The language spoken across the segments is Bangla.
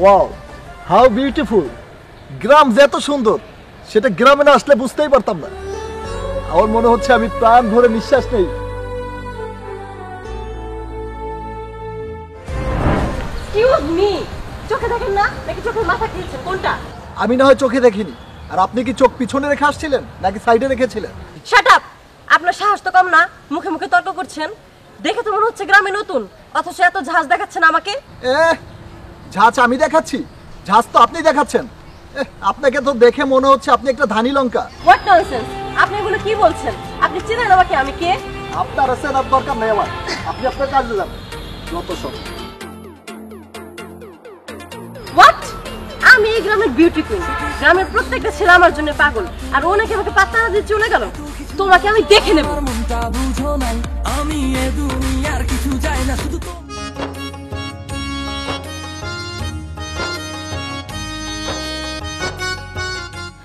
Wow, how beautiful. গ্রাম যে এত সুন্দর সেটা গ্রামে না আসলে বুঝতেই পারতাম না। আমার মনে হচ্ছে আমি প্রাণ ভরে নিঃশ্বাস নেই। এক্সকিউজ মি, চোখে দেখেন না নাকি চোখের মাথা খেয়েছেন কোনটা? আমি না হয় চোখে দেখিনি, আর আপনি কি চোখ পিছনে রেখে আসছিলেন নাকি সাইডে রেখেছিলেন? Shut up! আপনার সাহস তো কম না, মুখে মুখে তর্ক করছেন। দেখে তো মনে হচ্ছে গ্রামে নতুন, অথচ এত ঝাঁজ দেখাচ্ছেন আমাকে। ঝাঁজ আমি দেখাচ্ছি? ঝাঁজ তো আপনি দেখাচ্ছেন। আপনাকে তো দেখে মনে হচ্ছে আপনি একটা ধানি লঙ্কা। What nonsense! আপনি এগুলো কি বলছেন? আপনি চেনেন আমাকে? আমি কে? আপনার চেনার দরকার নেই আমার। আপনি আপনার কাজে যাবেন। যত সব। হোয়াট? আমি এই গ্রামের বিউটি কুইন। গ্রামের প্রত্যেকটা ছেলে আমার জন্য পাগল, আর ও নাকি আমাকে পাত্তা না দিয়ে চলে গেল। তোমাকে আমি দেখে নেব। আমি এ দুনিয়ার কিছু চাই না, শুধু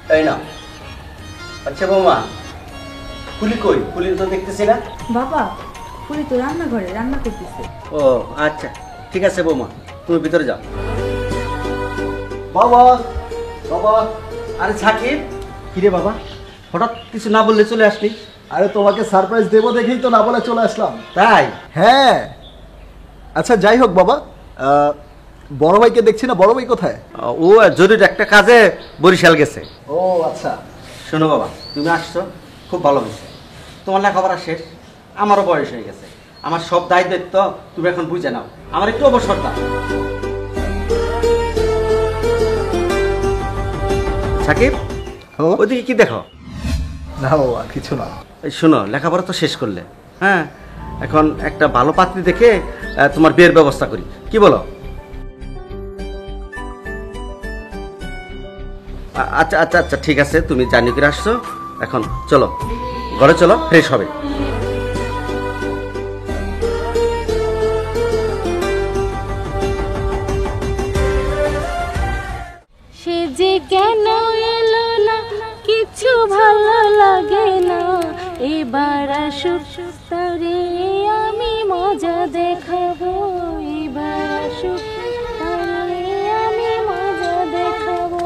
তাই না? আচ্ছা বৌমা, ফুলি কই? ফুলি তো দেখতেছি না। বাবা, ফুলি তো রান্নাঘরে রান্না করতেছে। ও আচ্ছা, ঠিক আছে বৌমা, তুমি ভিতরে যাও। বাবা, বাবা। আরে সাকিব, কিরে বাবা, হঠাৎ কিছু না বললে চলে আসলি? আরে তোমাকে সারপ্রাইজ দেবো দেখেই তো না বলে চলে আসলাম। তাই? হ্যাঁ। আচ্ছা যাই হোক বাবা, বড় ভাইকে দেখছি না, বড় ভাই কোথায়? ও জরুরি একটা কাজে বরিশাল গেছে। ও আচ্ছা। শোনো বাবা, তুমি আসছো খুব ভালো হয়েছে। তোমার লেখাপড়া শেষ, আমারও বয়স হয়ে গেছে। আমার সব দায় দায়িত্ব তুমি এখন বুঝে নাও। আমার একটু অবসর দাও। সাকিব, ওদিকে কি দেখো? না বাবা, কিছু না। শোনো, লেখাপড়া তো শেষ করলে, হ্যাঁ, এখন একটা ভালো পাত্রী দেখে তোমার বিয়ের ব্যবস্থা করি, কি বলো? আচ্ছা আচ্ছা আচ্ছা, ঠিক আছে, তুমি জানি করে আসছো, এখন চলো ঘরে, চলো ফ্রেশ হবে। সে যে কেন এলো না, কিছু ভালো লাগে না, এবার আসুক তারে আমি মজা দেখাবো, এবার আসুক তারে আমি মজা দেখাবো।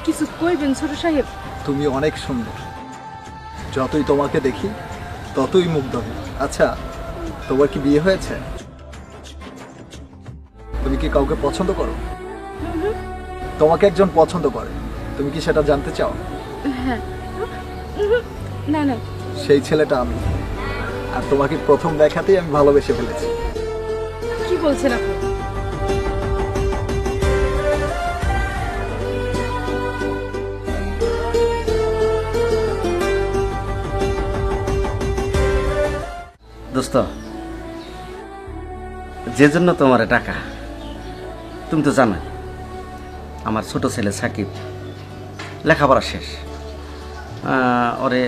কিছু কইবেন ছোট সাহেব? তুমি অনেক সুন্দর, যতই তোমাকে দেখি ততই মুগ্ধ হই। আচ্ছা, তোমার কি বিয়ে হয়েছে? তুমি কি কাউকে পছন্দ করো? তোমাকে একজন পছন্দ করে, তুমি কি সেটা জানতে চাও? না না, সেই ছেলেটা আমি, আর তোমাকে প্রথম দেখাতেই আমি ভালোবেসে ফেলেছি। কি বলছেন আপনি? দোস্ত, যে জন্য তোমার টাকা, তুমি তো জানো আমার ছোট ছেলে সাকিব লেখাপড়া শেষ, ওরে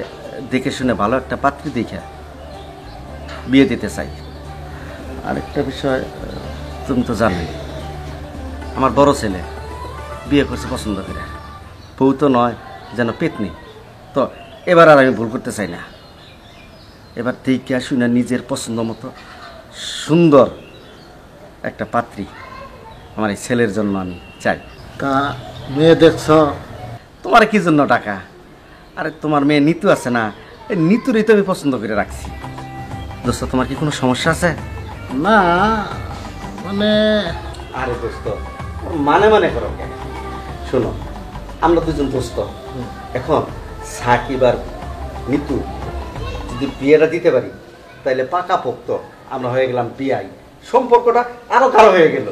দেখে শুনে ভালো একটা পাত্রী দেখে বিয়ে দিতে চাই। আরেকটা বিষয়, তুমি তো জানোই আমার বড় ছেলে বিয়ে করছে পছন্দ করে, বউ তো নয় যেন পেতনি। তো এবার আর আমি ভুল করতে চাই না, এবার দেখে শুনে নিজের পছন্দ মতো সুন্দর একটা পাত্রী আমার এই ছেলের জন্য আমি চাই। তা মেয়ে দেখছ? তোমার কি জন্য টাকা? আরে তোমার মেয়ে নিতু আছে না, এই নিতুরই তো আমি পছন্দ করে রাখছি। দোস্ত, তোমার কি কোনো সমস্যা আছে? না মানে, আরে দোস্ত, মানে মানে করো কেন? শোনো, আমরা দুজন দোস্ত, এখন সাকিব আর নিতু যদি বিয়েটা দিতে পারি তাহলে পাকা পোক্ত আমরা হয়ে গেলাম বিয়াই, সম্পর্কটা আরো গাঢ় হয়ে গেল।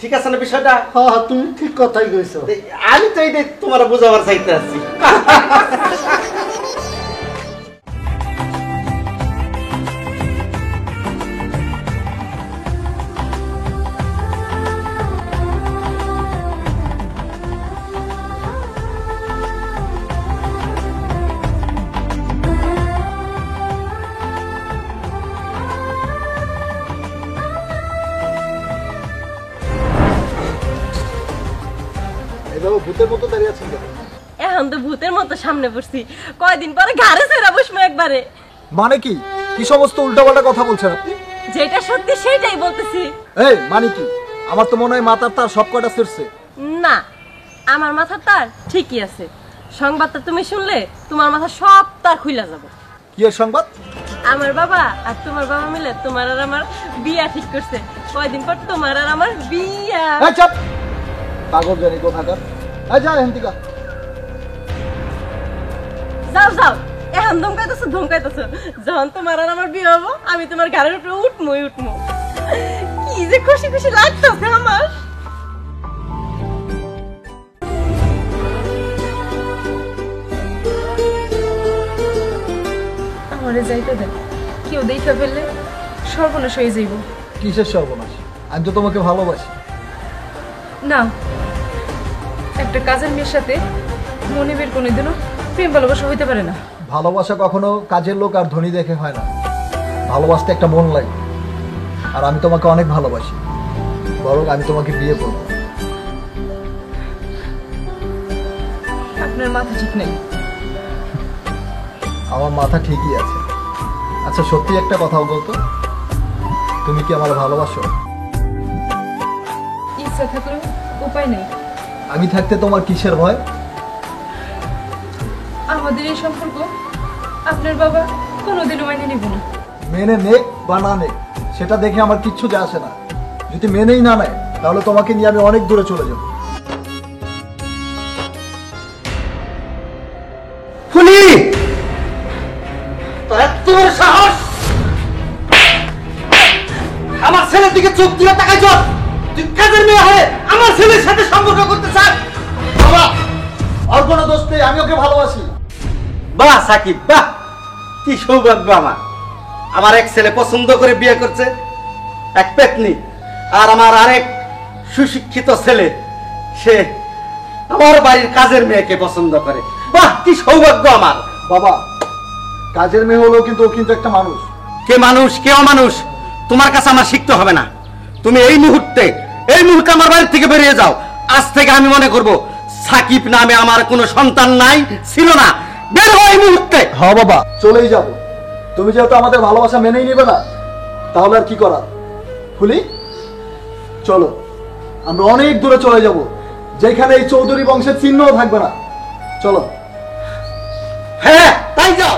ঠিক আছে না বিষয়টা? হ্যাঁ তুমি ঠিক কথাই কইছো। আমি তো এইটাই তোমার বোঝাবার চাইতে আছি। এভাবে ভূতের মতো দাঁড়িয়ে আছেন কেন? এখন এখন তো ভূতের মতো সামনে পড়ছি, কয়দিন পরে ঘাড়ে ছেড়া বসবো একবারে। মানে কি কি সমস্ত উল্টাপাল্টা কথা বলছেন আপনি? যেটা সত্যি সেটাই বলতেছি। এই মানে কি? আমার তো মনে হয় মাথার তার সব কটা ছিঁড়ছে। না, আমার মাথা তার ঠিকই আছে। সংবাদটা তুমি শুনলে তোমার মাথা সব তার খুইলা যাবে। কি এর সংবাদ? আমার বাবা আর তোমার বাবা মিলে তোমার আর আমার বিয়া ঠিক করছে। কয়দিন পর তোমার আর আমার বিয়া। এই চুপ! পাগল জানি কোথাকার। এই যা হেন্তিকা। যাও যাও, এখন ধমকাইতেছো ধমকাইতেছো। যখন তোমার আর আমার বিয়ে হবো আমি তোমার ঘরের উপরে উঠমই উঠমো। কি যে খুশি খুশি লাগতেছে আমার। আমারে যাইতে দেন, কেউ দেখা ফেললে সর্বনাশ হয়ে যাইব। কিসের সর্বনাশ? আমি তো তোমাকে ভালোবাসি। না, একটা কাজের মেয়ের সাথে মনিবের কোনোদিনও প্রেম ভালোবাসা হইতে পারে না। ভালোবাসা কখনো কাজের লোক আর ধনী দেখে হয় না। ভালোবাসতে একটা মন লাগে। আর আমি তোমাকে অনেক ভালোবাসি। বরং আমি তোমাকে বিয়ে করব। আপনার মাথা ঠিক নেই। আমার মাথা ঠিকই আছে। আচ্ছা সত্যি একটা কথা বলতো, তুমি কি আমার ভালোবাসো? ইচ্ছা থাকলেও উপায় নেই। আমি থাকতে তোমার কিসের ভয়? আমাদের এই সম্পর্ক আপনার বাবা কোনোদিনও মাইনে নিব না। মেনে নে বা না নে সেটা দেখে আমার কিচ্ছু যায় আসে না। যদি মেনেই না নেয় তাহলে তোমাকে নিয়ে আমি অনেক দূরে চলে যাব। ফুলি, তোর এত বড় সাহস! আমার ছেলের দিকে চোখ দিয়ে তাকাইছ? তুই কাজের মেয়ে হয়ে আমার ছেলের সাথে সম্পর্ক করতে চাস? বাবা, আর কোনো দোষ নেই, আমি ওকে ভালোবাসি। বাহ সাকিব, বাহ! কি সৌভাগ্য আমার। আমার এক ছেলে পছন্দ করে বিয়ে করছে, এক পেতনি। আর আমার আরেক সুশিক্ষিত ছেলে, সে আমার বাড়ির কাজের মেয়েকে পছন্দ করে। বাহ, কি সৌভাগ্য আমার। বাবা, কাজের মেয়ে হলেও কিন্তু ও কিন্তু একটা মানুষ। কে মানুষ কে অমানুষ তোমার কাছে আমার শিখতে হবে না। তুমি এই মুহূর্তে আমার বাড়ি থেকে বেরিয়ে যাও। আজ থেকে আমি মনে করব সাকিব নামে আমার কোনো সন্তান নাই, ছিল না। বের হও এই মুহূর্তে। হ্যাঁ বাবা, চলেই যাব। তুমি যেহেতু আমাদের ভালোবাসা মেনেই নেবে না, তাহলে আর কি করার? ফুলি, চলো আমরা অনেক দূরে চলে যাব, যেখানে এই চৌধুরী বংশের চিহ্নও থাকবে না। চলো। হ্যাঁ, তাই যাও।